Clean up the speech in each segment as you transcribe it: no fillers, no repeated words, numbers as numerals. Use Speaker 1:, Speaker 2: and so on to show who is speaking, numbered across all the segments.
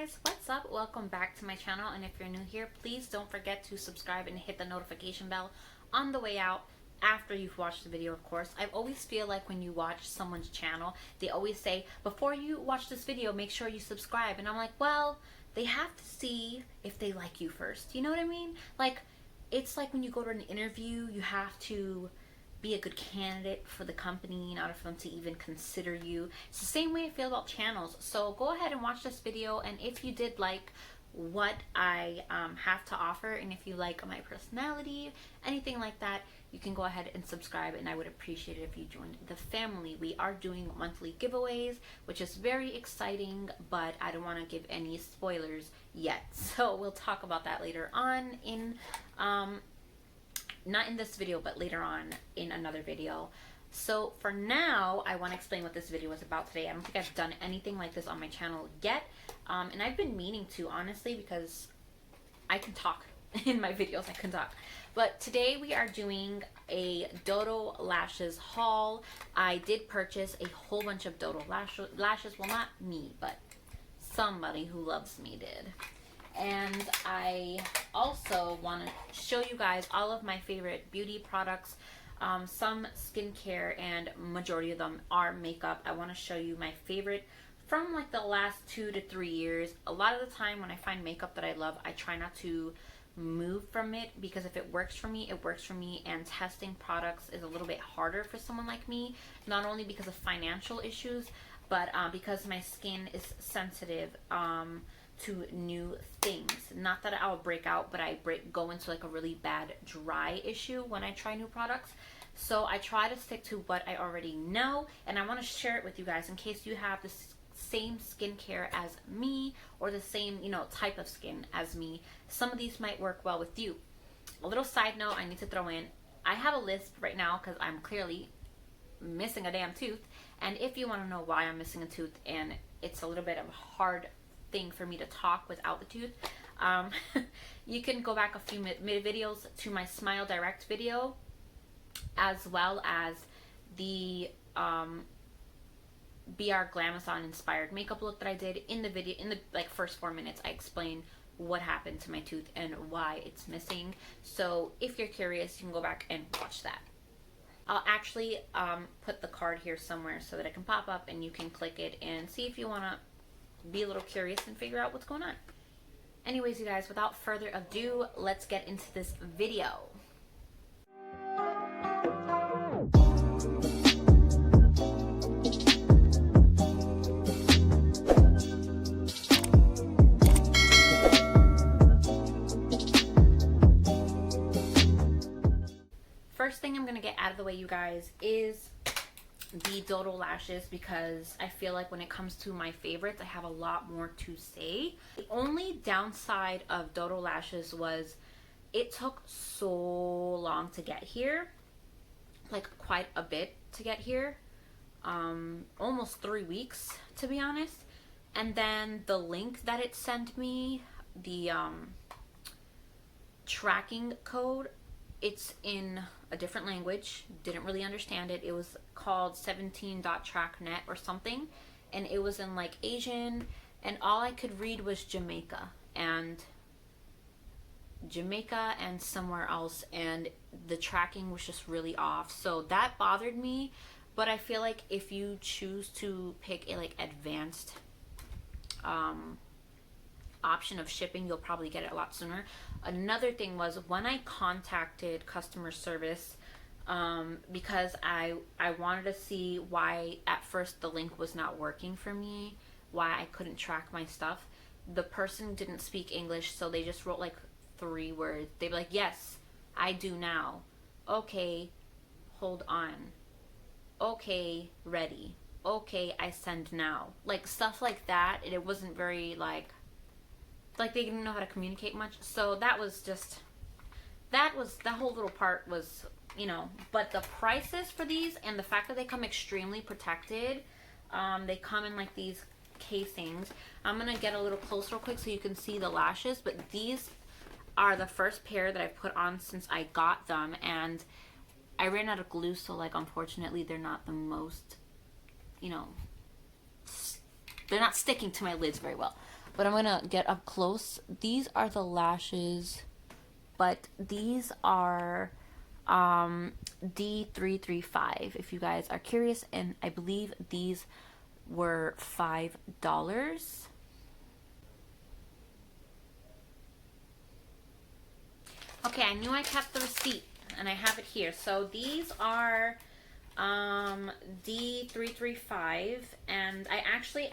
Speaker 1: guys, what's up? Welcome back to my channel, and if you're new here, please don't forget to subscribe and hit the notification bell on the way out after you've watched the video, of course. I always feel like when you watch someone's channel, they always say, before you watch this video, make sure you subscribe. And I'm like, well, they have to see if they like you first. You know what I mean? Like, it's like when you go to an interview, you have to be a good candidate for the company in order for them to even consider you. It's the same way I feel about channels. So go ahead and watch this video, and if you did like what I have to offer, and if you like my personality, anything like that, you can go ahead and subscribe, and I would appreciate it if you joined the family. We are doing monthly giveaways, which is very exciting, but I don't want to give any spoilers yet, so we'll talk about that later on in not in this video, but later on in another video. So for now, I want to explain what this video is about today. I don't think I've done anything like this on my channel yet, and I've been meaning to, honestly, because I can talk in my videos. I can talk. But today we are doing a DodoLashes haul. I did purchase a whole bunch of DodoLashes. Well, not me, but somebody who loves me did. And I also want to show you guys all of my favorite beauty products, some skincare, and majority of them are makeup. I want to show you my favorite from like the last 2 to 3 years. A lot of the time when I find makeup that I love, I try not to move from it, because if it works for me, it works for me, and testing products is a little bit harder for someone like me, not only because of financial issues, but because my skin is sensitive to new things. Not that I'll break out, but I go into like a really bad dry issue when I try new products. So I try to stick to what I already know, and I want to share it with you guys in case you have the same skincare as me, or the same, you know, type of skin as me. Some of these might work well with you. A little side note I need to throw in, I have a list right now because I'm clearly missing a damn tooth, and if you want to know why I'm missing a tooth, and it's a little bit of a hard thing for me to talk without the tooth, you can go back a few videos to my Smile Direct video, as well as the BR Glamazon inspired makeup look that I did. In the video, in the like first 4 minutes, I explain what happened to my tooth and why it's missing. So if you're curious, you can go back and watch that. I'll actually put the card here somewhere so that it can pop up and you can click it and see if you want to be a little curious and figure out what's going on. Anyways, you guys, without further ado, let's get into this video. First thing I'm gonna get out of the way, you guys, is the DodoLashes, because I feel like when it comes to my favorites, I have a lot more to say. The only downside of DodoLashes was it took so long to get here, like quite a bit to get here, almost 3 weeks to be honest. And then the link that it sent me, the tracking code, it's in a different language. Didn't really understand it. It was called 17.tracknet or something, and it was in like Asian, and all I could read was Jamaica and somewhere else, and the tracking was just really off. So that bothered me, but I feel like if you choose to pick a like advanced option of shipping, you'll probably get it a lot sooner. Another thing was when I contacted customer service, because I wanted to see why at first the link was not working for me, why I couldn't track my stuff. The person didn't speak English, so they just wrote like 3 words. They were like, yes, I do now. Okay, hold on. Okay, ready. Okay, I send now. Like stuff like that. It wasn't very like they didn't know how to communicate much. So that was just, that whole little part was, you know. But the prices for these, and the fact that they come extremely protected, they come in like these casings. I'm gonna get a little closer real quick so you can see the lashes, but these are the first pair that I've put on since I got them, and I ran out of glue, so like unfortunately they're not the most, you know, they're not sticking to my lids very well. but I'm gonna get up close. These are the lashes, but these are D335 if you guys are curious, and I believe these were $5. Okay, I knew I kept the receipt and I have it here. So these are D335, and I actually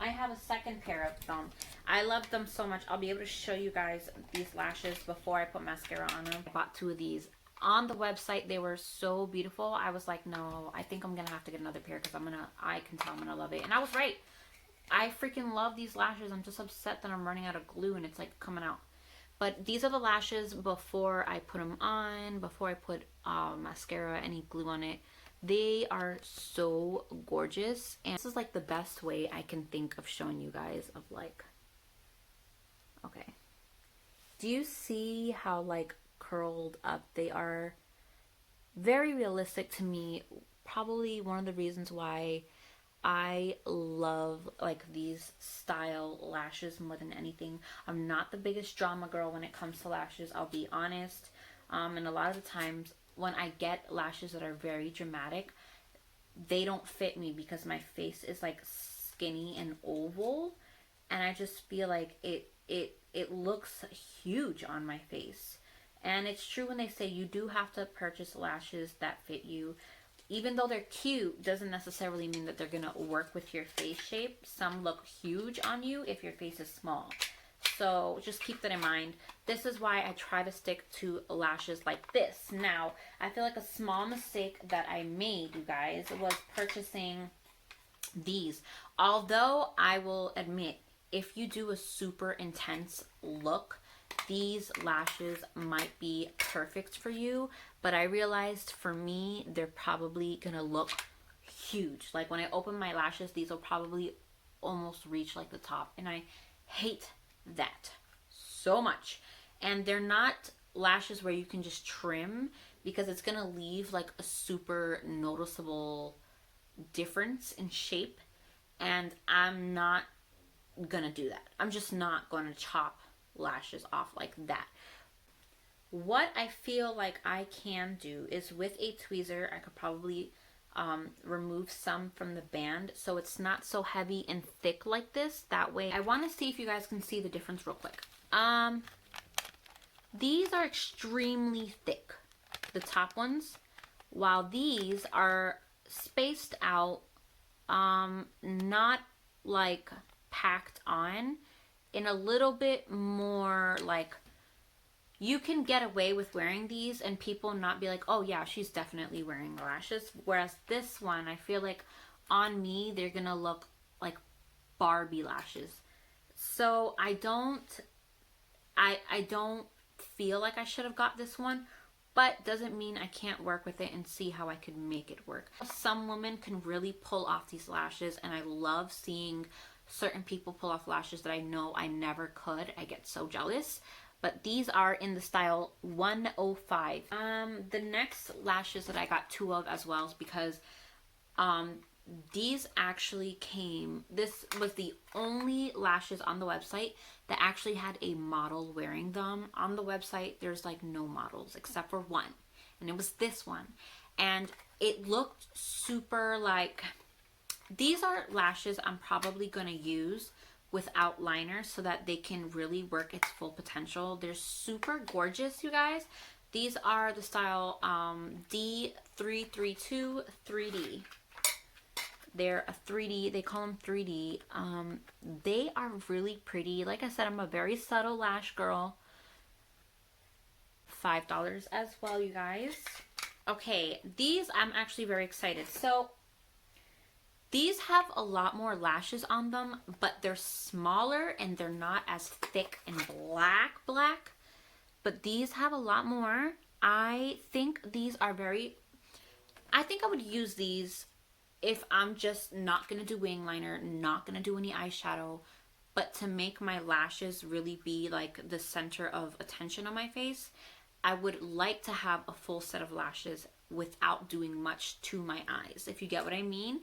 Speaker 1: I have a second pair of them. I love them so much. I'll be able to show you guys these lashes before I put mascara on them. I bought 2 of these on the website. They were so beautiful. I was like, no, I think I'm gonna have to get another pair because I can tell I'm gonna love it. And I was right. I freaking love these lashes. I'm just upset that I'm running out of glue and it's like coming out. But these are the lashes before I put them on, before I put mascara, any glue on it. They are so gorgeous. And this is like the best way I can think of showing you guys of like, okay. Do you see how like curled up they are? Very realistic to me. Probably one of the reasons why I love like these style lashes more than anything. I'm not the biggest drama girl when it comes to lashes, I'll be honest. And a lot of the times when I get lashes that are very dramatic, they don't fit me because my face is like skinny and oval, and I just feel like it looks huge on my face. And it's true when they say you do have to purchase lashes that fit you. Even though they're cute, doesn't necessarily mean that they're gonna work with your face shape. Some look huge on you if your face is small. So just keep that in mind. This is why I try to stick to lashes like this. Now, I feel like a small mistake that I made, you guys, was purchasing these. Although I will admit, if you do a super intense look, these lashes might be perfect for you, but I realized for me, they're probably gonna look huge. Like when I open my lashes, these will probably almost reach like the top, and I hate that so much. And they're not lashes where you can just trim, because it's gonna leave like a super noticeable difference in shape, and I'm not gonna do that. I'm just not gonna chop lashes off like that. What I feel like I can do is with a tweezer, I could probably remove some from the band so it's not so heavy and thick like this. That way, I want to see if you guys can see the difference real quick. These are extremely thick, the top ones, while these are spaced out, not like packed on, in a little bit more like, you can get away with wearing these and people not be like, oh yeah, she's definitely wearing lashes. Whereas this one, I feel like on me, they're gonna look like Barbie lashes. So I don't feel like I should have got this one, but doesn't mean I can't work with it and see how I could make it work. Some women can really pull off these lashes, and I love seeing certain people pull off lashes that I know I never could. I get so jealous. But these are in the style 105. The next lashes that I got 2 of as well is because these actually came, this was the only lashes on the website that actually had a model wearing them. On the website, there's like no models except for one, and it was this one. And it looked super like, these are lashes I'm probably gonna use without liner so that they can really work its full potential. They're super gorgeous, you guys. These are the style D332 3D. They're a 3D, they call them 3D. They are really pretty. Like I said, I'm a very subtle lash girl. $5 as well, you guys. Okay, these I'm actually very excited. So these have a lot more lashes on them, but they're smaller and they're not as thick and black. But these have a lot more. I think these are very, I think I would use these if I'm just not going to do wing liner, not going to do any eyeshadow, but to make my lashes really be like the center of attention on my face. I would like to have a full set of lashes without doing much to my eyes, if you get what I mean.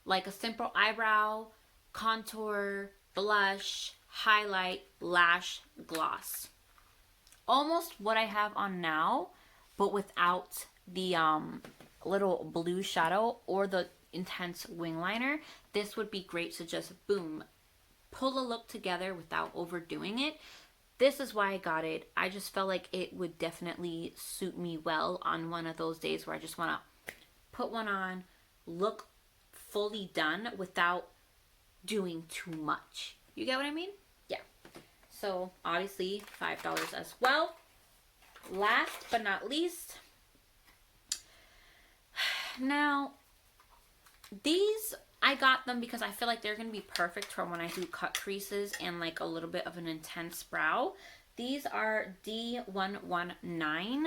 Speaker 1: Like a simple eyebrow, contour, blush, highlight, lash, gloss. Almost what I have on now, but without the little blue shadow or the intense wing liner. This would be great to just boom, pull a look together without overdoing it. This is why I got it. I just felt like it would definitely suit me well on one of those days where I just want to put one on, look fully done without doing too much. You get what I mean? Yeah. So obviously $5 as well. Last but not least, now these I got them because I feel like they're going to be perfect for when I do cut creases and like a little bit of an intense brow. These are D119.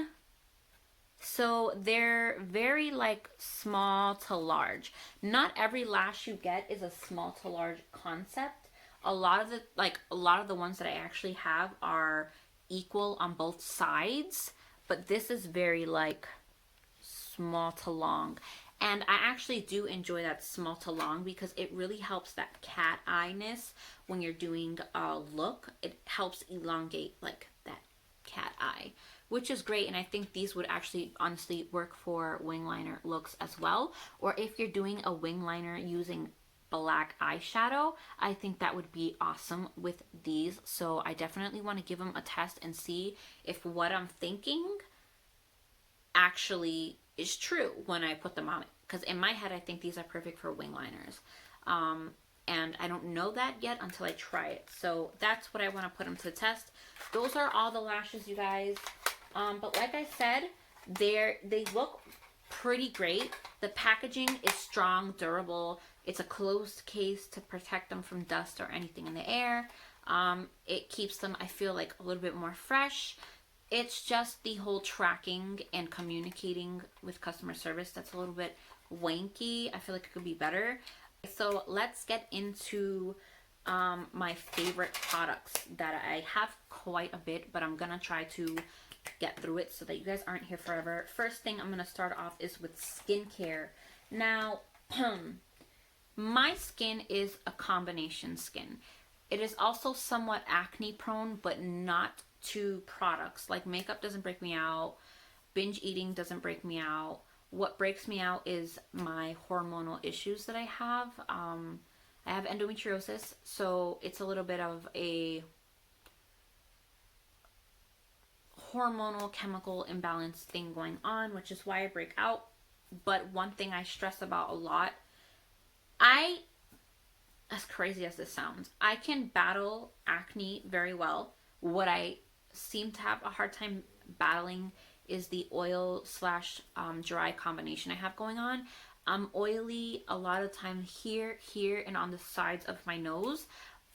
Speaker 1: So they're very like small to large. Not every lash you get is a small to large concept. A lot of the ones that I actually have are equal on both sides, but this is very like small to long. And I actually do enjoy that small to long because it really helps that cat eye-ness when you're doing a look. It helps elongate like that cat eye, which is great. And I think these would actually honestly work for wing liner looks as well. Or if you're doing a wing liner using black eyeshadow, I think that would be awesome with these. So I definitely want to give them a test and see if what I'm thinking actually is true when I put them on it. Because in my head, I think these are perfect for wing liners. And I don't know that yet until I try it. So that's what I want to put them to the test. Those are all the lashes, you guys. But like I said, they look pretty great. The packaging is strong, durable. It's a closed case to protect them from dust or anything in the air. It keeps them, I feel like, a little bit more fresh. It's just the whole tracking and communicating with customer service that's a little bit wanky. I feel like it could be better. So let's get into my favorite products that I have quite a bit, but I'm gonna try to get through it so that you guys aren't here forever. First thing I'm gonna start off is with skincare. Now, my skin is a combination skin. It is also somewhat acne prone, but not to products. Like makeup doesn't break me out. Binge eating doesn't break me out. What breaks me out is my hormonal issues that I have. I have endometriosis, so it's a little bit of a hormonal chemical imbalance thing going on, which is why I break out. But one thing I stress about a lot, as crazy as this sounds, I can battle acne very well. What I seem to have a hard time battling is the oil slash dry combination I have going on. I'm oily a lot of time here, and on the sides of my nose,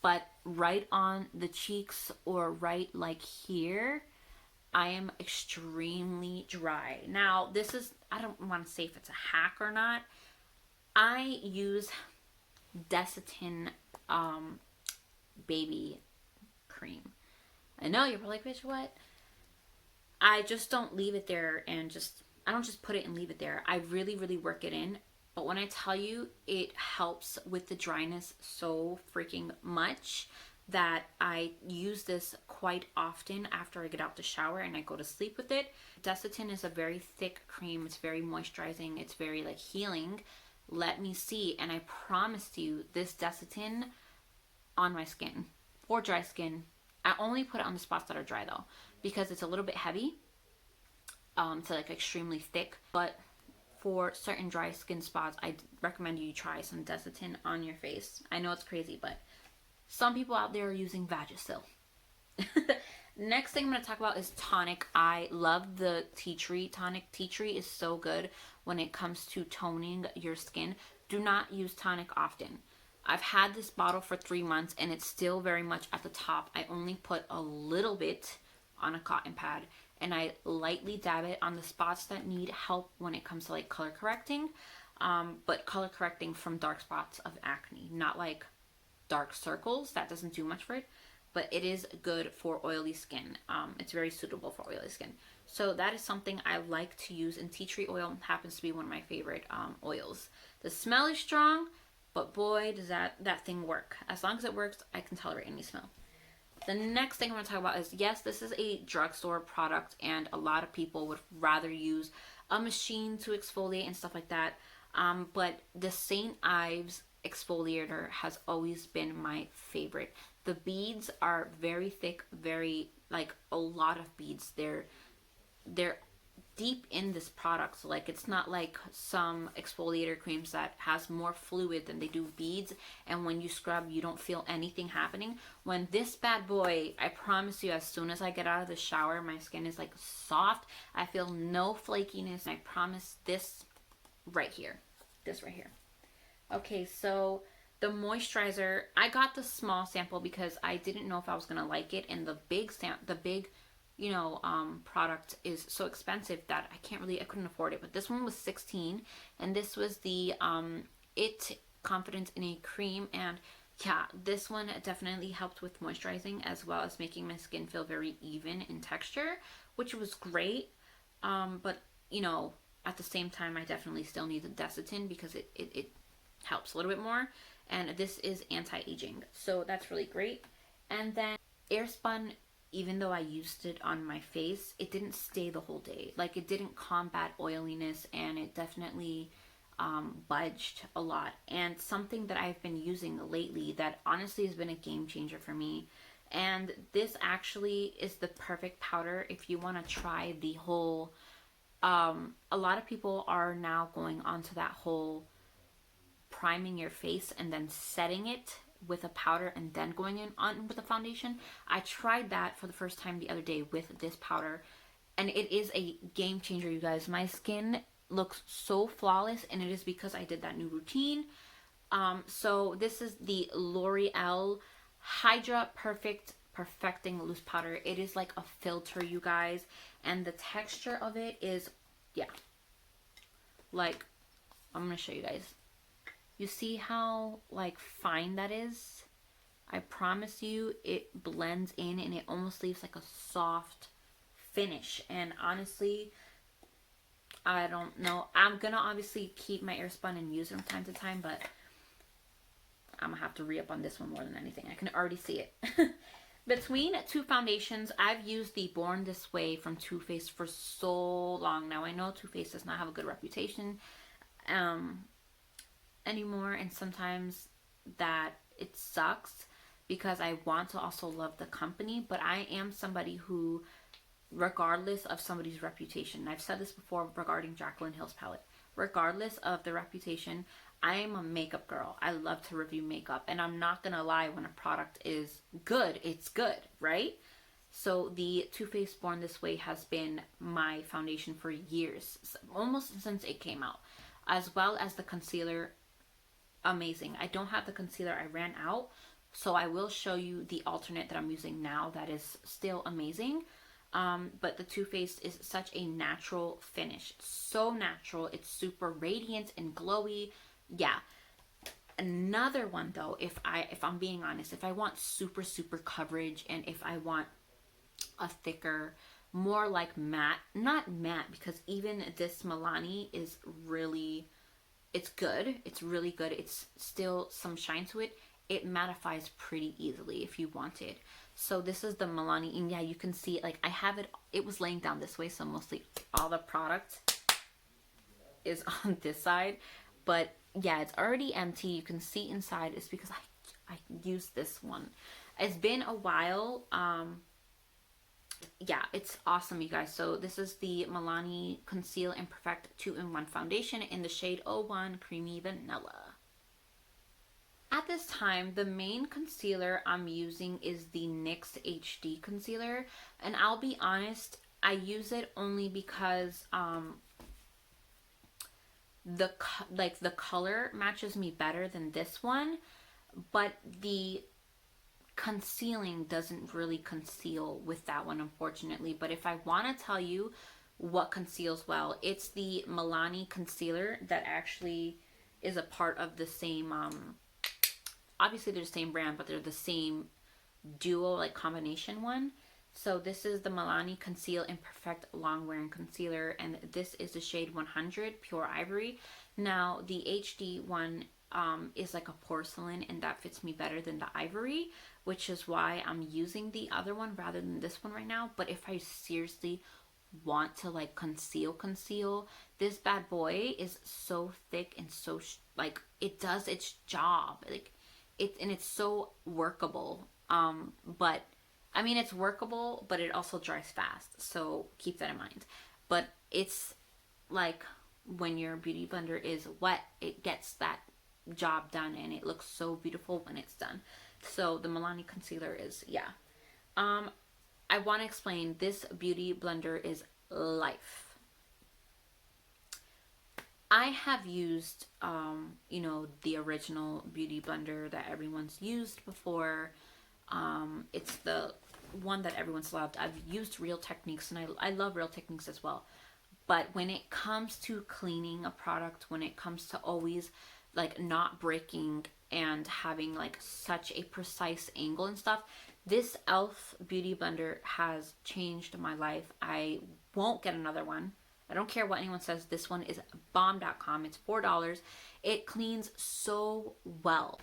Speaker 1: but right on the cheeks or right like here, I am extremely dry. Now, this is, I don't want to say if it's a hack or not. I use Desitin baby cream. I know you're probably like, bitch, what? I just don't leave it there and I don't just put it and leave it there. I really, really work it in. But when I tell you, it helps with the dryness so freaking much that I use this quite often after I get out the shower and I go to sleep with it. Desitin is a very thick cream. It's very moisturizing. It's very like healing. Let me see. And I promise you, this Desitin on my skin, for dry skin, I only put it on the spots that are dry though, because it's a little bit heavy. It's like extremely thick, but for certain dry skin spots, I recommend you try some Desitin on your face. I know it's crazy, but some people out there are using Vagisil. Next thing I'm going to talk about is tonic. I love the Tea Tree tonic. Tea Tree is so good when it comes to toning your skin. Do not use tonic often. I've had this bottle for 3 months and it's still very much at the top. I only put a little bit on a cotton pad and I lightly dab it on the spots that need help when it comes to like color correcting. But color correcting from dark spots of acne, not like dark circles. That doesn't do much for it, but it is good for oily skin. It's very suitable for oily skin. So that is something I like to use, and tea tree oil happens to be one of my favorite oils. The smell is strong. but boy, does that thing work. As long as it works, I can tolerate any smell. The next thing I'm going to talk about is, yes, this is a drugstore product, and a lot of people would rather use a machine to exfoliate and stuff like that. But the St. Ives exfoliator has always been my favorite. The beads are very thick, very, like, a lot of beads. They're deep in this product, so like it's not like some exfoliator creams that has more fluid than they do beads, and when you scrub you don't feel anything happening. When this bad boy, I promise you, as soon as I get out of the shower, my skin is like soft. I feel no flakiness. I promise. This right here, okay, so the moisturizer, I got the small sample because I didn't know if I was gonna like it, and the big product is so expensive that I couldn't afford it. But this one was 16, and this was the It Confidence in a Cream, and yeah, this one definitely helped with moisturizing as well as making my skin feel very even in texture, which was great. But at the same time, I definitely still need the Desitin because it helps a little bit more, and this is anti-aging, so that's really great. And then Airspun, even though I used it on my face, it didn't stay the whole day. Like, it didn't combat oiliness, and it definitely budged a lot. And something that I've been using lately that honestly has been a game changer for me, and this actually is the perfect powder if you want to try the whole a lot of people are now going onto that whole priming your face and then setting it with a powder and then going on with a foundation. I tried that for the first time the other day with this powder, and it is a game changer, you guys. My skin looks so flawless, and it is because I did that new routine. So this is the L'Oreal Hydra Perfecting Loose Powder. It is like a filter, you guys, and the texture of it is, yeah, like, I'm gonna show you guys. You see how like fine that is? I promise you it blends in, and it almost leaves like a soft finish. And honestly, I don't know. I'm gonna obviously keep my Airspun and use it from time to time, but I'm gonna have to re-up on this one more than anything. I can already see it. Between two foundations, I've used the Born This Way from Too Faced for so long now. I know Too Faced does not have a good reputation anymore, and sometimes that it sucks because I want to also love the company, but I am somebody who, regardless of somebody's reputation, I've said this before regarding Jaclyn Hill's palette, regardless of the reputation, I am a makeup girl. I love to review makeup, and I'm not gonna lie, when a product is good, it's good, right? So the Too Faced Born This Way has been my foundation for years, almost since it came out, as well as the concealer. Amazing. I don't have the concealer, I ran out, so I will show you the alternate that I'm using now that is still amazing. But the Too Faced is such a natural finish, so natural. It's super radiant and glowy. Yeah. Another one though, if I'm being honest, if I want super coverage, and if I want a thicker, more like matte, not matte, because even this Milani is really, it's good. It's really good. It's still some shine to it. It mattifies pretty easily if you want it. So this is the Milani, and yeah, you can see it. Like, I have it, it was laying down this way, so mostly all the product is on this side. But yeah, it's already empty. You can see inside. It's because I used this one. It's been a while. Yeah, it's awesome, you guys. So this is the Milani Conceal Imperfect 2-in-1 foundation in the shade 01 Creamy Vanilla. At this time, the main concealer I'm using is the NYX Hd Concealer, and I'll be honest, I use it only because the color matches me better than this one, but the concealing doesn't really conceal with that one, unfortunately. But if I want to tell you what conceals well, it's the Milani Concealer that actually is a part of the same obviously they're the same brand, but they're the same duo, like combination one. So this is the Milani Conceal Imperfect Long Wearing Concealer, and this is the shade 100 Pure Ivory. Now the HD one is like a porcelain, and that fits me better than the ivory, which is why I'm using the other one rather than this one right now. But if I seriously want to like conceal, this bad boy is so thick and so like it does its job. Like it's so workable. But I mean, it's workable, but it also dries fast, so keep that in mind. But it's like when your beauty blender is wet, it gets that job done, and it looks so beautiful when it's done. So the Milani Concealer is, yeah. I want to explain, this beauty blender is life. I have used, you know, the original beauty blender that everyone's used before. It's the one that everyone's loved. I've used Real Techniques, and I love Real Techniques as well. But when it comes to cleaning a product, when it comes to always like not breaking and having like such a precise angle and stuff, this e.l.f. beauty blender has changed my life. I won't get another one. I don't care what anyone says. This one is bomb.com. It's $4. It cleans so well.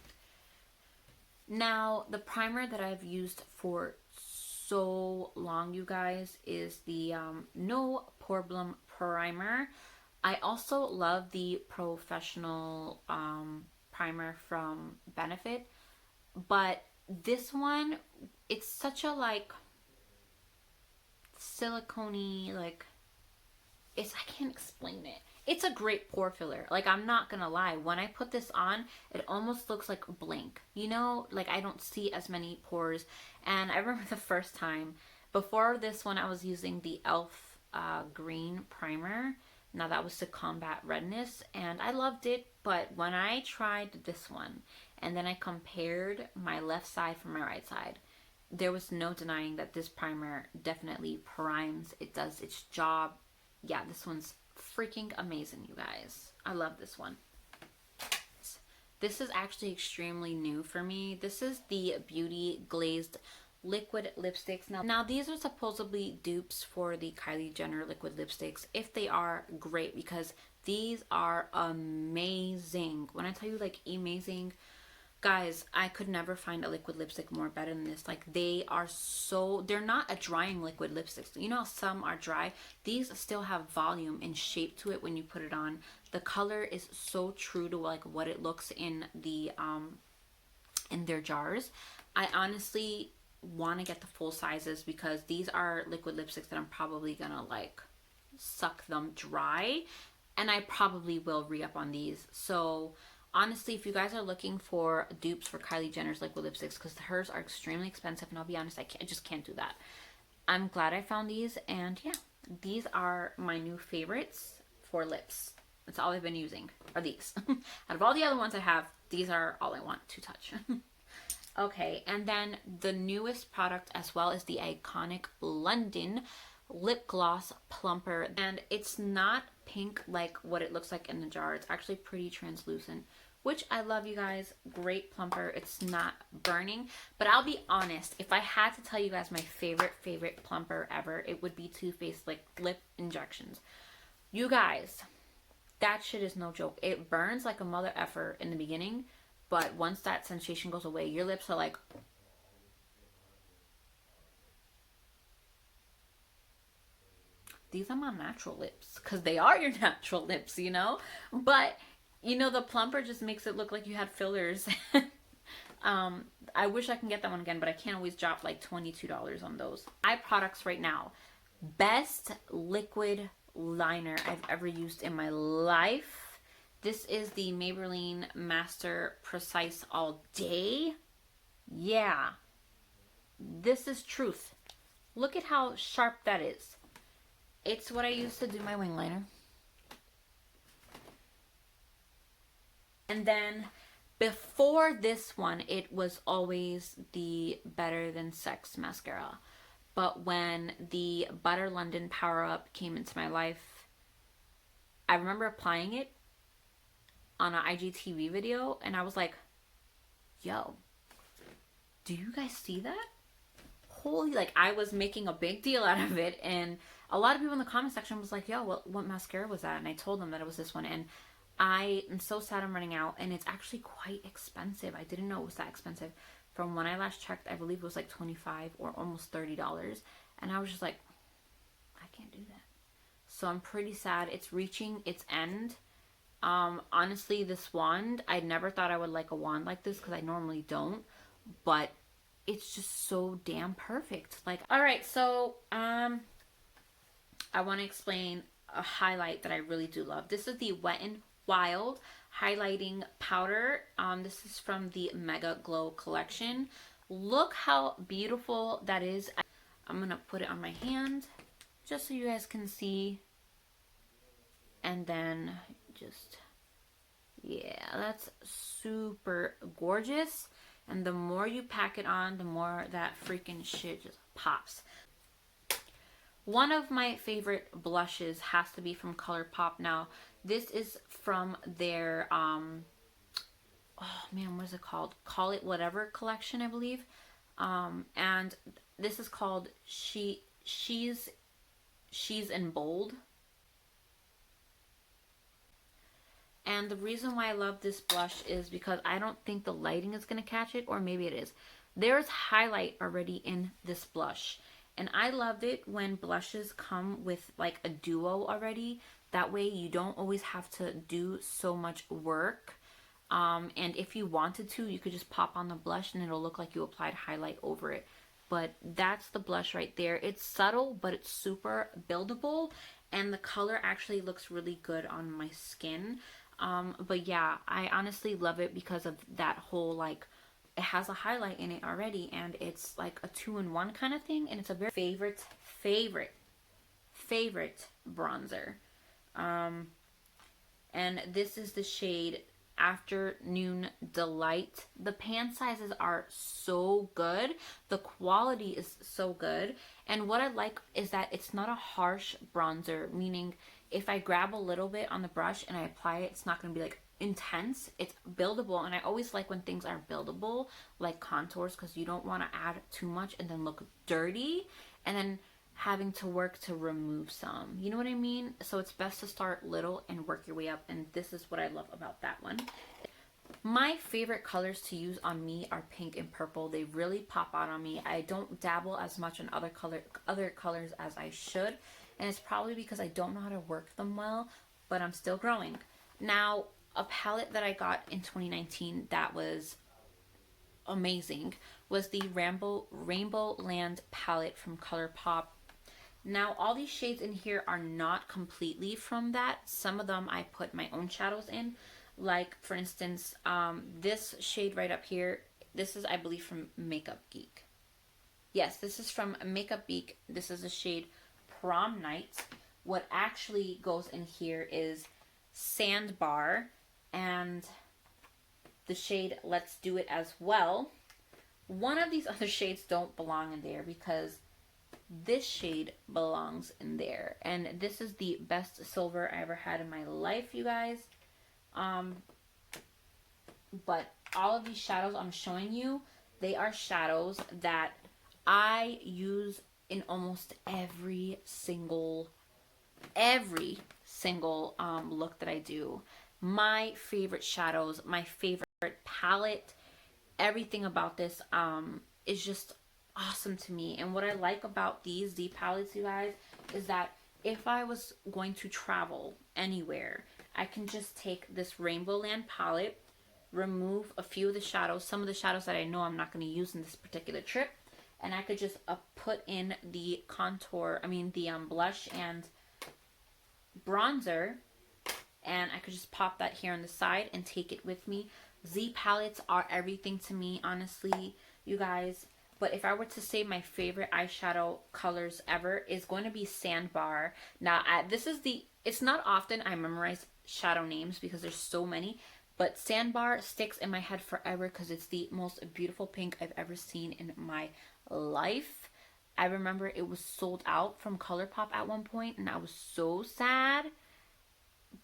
Speaker 1: Now, the primer that I've used for so long, you guys, is the No Problem Primer. I also love the Professional primer from Benefit, but this one, it's such a like silicone-y, like, it's, I can't explain it. It's a great pore filler. Like, I'm not gonna lie, when I put this on, it almost looks like blank, you know, like I don't see as many pores. And I remember the first time, before this one, I was using the e.l.f. green primer. Now that was to combat redness, and I loved it. But when I tried this one and then I compared my left side from my right side, there was no denying that this primer definitely primes. It does its job. Yeah, this one's freaking amazing, you guys. I love this one. This is actually extremely new for me. This is the Beauty Glazed liquid lipsticks. Now these are supposedly dupes for the Kylie Jenner liquid lipsticks. If they are, great, because these are amazing. When I tell you, like, amazing, guys, I could never find a liquid lipstick more better than this. Like, they are so, they're not a drying liquid lipsticks. You know how some are dry? These still have volume and shape to it when you put it on. The color is so true to like what it looks in the in their jars. I honestly want to get the full sizes, because these are liquid lipsticks that I'm probably gonna like suck them dry, and I probably will re-up on these. So honestly, if you guys are looking for dupes for Kylie Jenner's liquid lipsticks, because hers are extremely expensive, and I'll be honest, I just can't do that. I'm glad I found these, and yeah, these are my new favorites for lips. That's all I've been using, are these. Out of all the other ones I have, these are all I want to touch. Okay, and then the newest product as well is the iconic London Lip Gloss Plumper. And it's not pink like what it looks like in the jar. It's actually pretty translucent, which I love, you guys. Great plumper. It's not burning. But I'll be honest, if I had to tell you guys my favorite plumper ever, it would be Too Faced like lip injections. You guys, that shit is no joke. It burns like a mother effer in the beginning, but once that sensation goes away, your lips are like, these are my natural lips, because they are your natural lips, you know? But, you know, the plumper just makes it look like you had fillers. I wish I can get that one again, but I can't always drop like $22 on those. Eye products right now. Best liquid liner I've ever used in my life. This is the Maybelline Master Precise All Day. Yeah. This is truth. Look at how sharp that is. It's what I use to do my wing liner. And then before this one, it was always the Better Than Sex mascara. But when the Butter London Power Up came into my life, I remember applying it on an IGTV video, and I was like, yo, do you guys see that? Holy, like, I was making a big deal out of it, and a lot of people in the comment section was like, yo, what mascara was that? And I told them that it was this one, and I am so sad I'm running out, and it's actually quite expensive. I didn't know it was that expensive. From when I last checked, I believe it was like $25 or almost $30. And I was just like, I can't do that. So I'm pretty sad. It's reaching its end. Honestly, this wand, I never thought I would like a wand like this because I normally don't. But it's just so damn perfect. Like, all right, so I want to explain a highlight that I really do love. This is the Wet n Wild highlighting powder. This is from the Mega Glow collection. Look how beautiful that is. I'm gonna put it on my hand just so you guys can see, and then just, yeah, that's super gorgeous. And the more you pack it on, the more that freaking shit just pops. One of my favorite blushes has to be from ColourPop. Now, this is from their, oh man, what is it called? Call It Whatever collection, I believe. And this is called She's in Bold. And the reason why I love this blush is because I don't think the lighting is going to catch it, or maybe it is. There's highlight already in this blush. And I love it when blushes come with like a duo already. That way you don't always have to do so much work. And if you wanted to, you could just pop on the blush and it'll look like you applied highlight over it. But that's the blush right there. It's subtle, but it's super buildable. And the color actually looks really good on my skin. But yeah, I honestly love it because of that whole, like, it has a highlight in it already, and it's like a 2-in-1 kind of thing, and it's a very favorite bronzer. And this is the shade Afternoon Delight. The pan sizes are so good. The quality is so good. And what I like is that it's not a harsh bronzer, meaning if I grab a little bit on the brush and I apply it, it's not going to be like intense. It's buildable, and I always like when things are buildable, like contours, because you don't want to add too much and then look dirty and then having to work to remove some, you know what I mean? So it's best to start little and work your way up, and this is what I love about that one. My favorite colors to use on me are pink and purple. They really pop out on me. I don't dabble as much in other colors as I should, and it's probably because I don't know how to work them well, but I'm still growing. Now, a palette that I got in 2019 that was amazing was the Rainbow Land palette from ColourPop. Now, all these shades in here are not completely from that. Some of them I put my own shadows in. Like, for instance, this shade right up here, this is, I believe, from Makeup Geek. Yes, this is from Makeup Geek. This is the shade Prom Night. What actually goes in here is Sandbar, and the shade Let's Do It as well. One of these other shades don't belong in there because this shade belongs in there. And this is the best silver I ever had in my life, you guys. But all of these shadows I'm showing you, they are shadows that I use in almost every single look that I do. My favorite shadows, my favorite palette, everything about this is just awesome to me. And what I like about these palettes, you guys, is that if I was going to travel anywhere, I can just take this Rainbow Land palette, remove a few of the shadows, some of the shadows that I know I'm not going to use in this particular trip, and I could just put in the contour, the blush and bronzer, and I could just pop that here on the side and take it with me. Z palettes are everything to me, honestly, you guys. But if I were to say my favorite eyeshadow colors ever is going to be Sandbar. Now, it's not often I memorize shadow names because there's so many, but Sandbar sticks in my head forever because it's the most beautiful pink I've ever seen in my life. I remember it was sold out from ColourPop at one point, and I was so sad.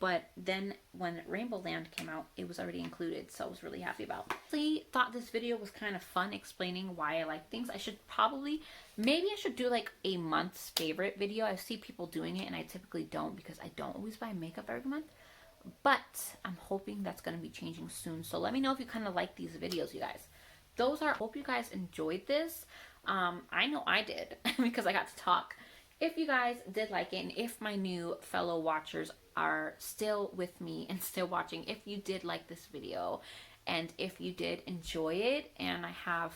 Speaker 1: But then when Rainbow Land came out, it was already included, so I was really happy about it. I thought this video was kind of fun explaining why I like things. Maybe I should do like a month's favorite video. I see people doing it, and I typically don't because I don't always buy makeup every month. but I'm hoping that's going to be changing soon. So let me know if you kind of like these videos, you guys. Hope you guys enjoyed this. I know I did because I got to talk. If you guys did like it, and if my new fellow watchers are still with me and still watching, if you did like this video and if you did enjoy it and I have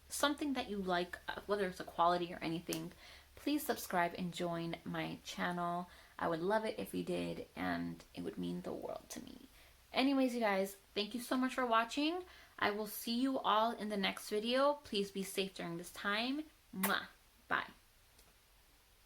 Speaker 1: something that you like, whether it's a quality or anything, please subscribe and join my channel. I would love it if you did, and it would mean the world to me. Anyways, you guys, thank you so much for watching. I will see you all in the next video. Please be safe during this time. Mwah. Bye.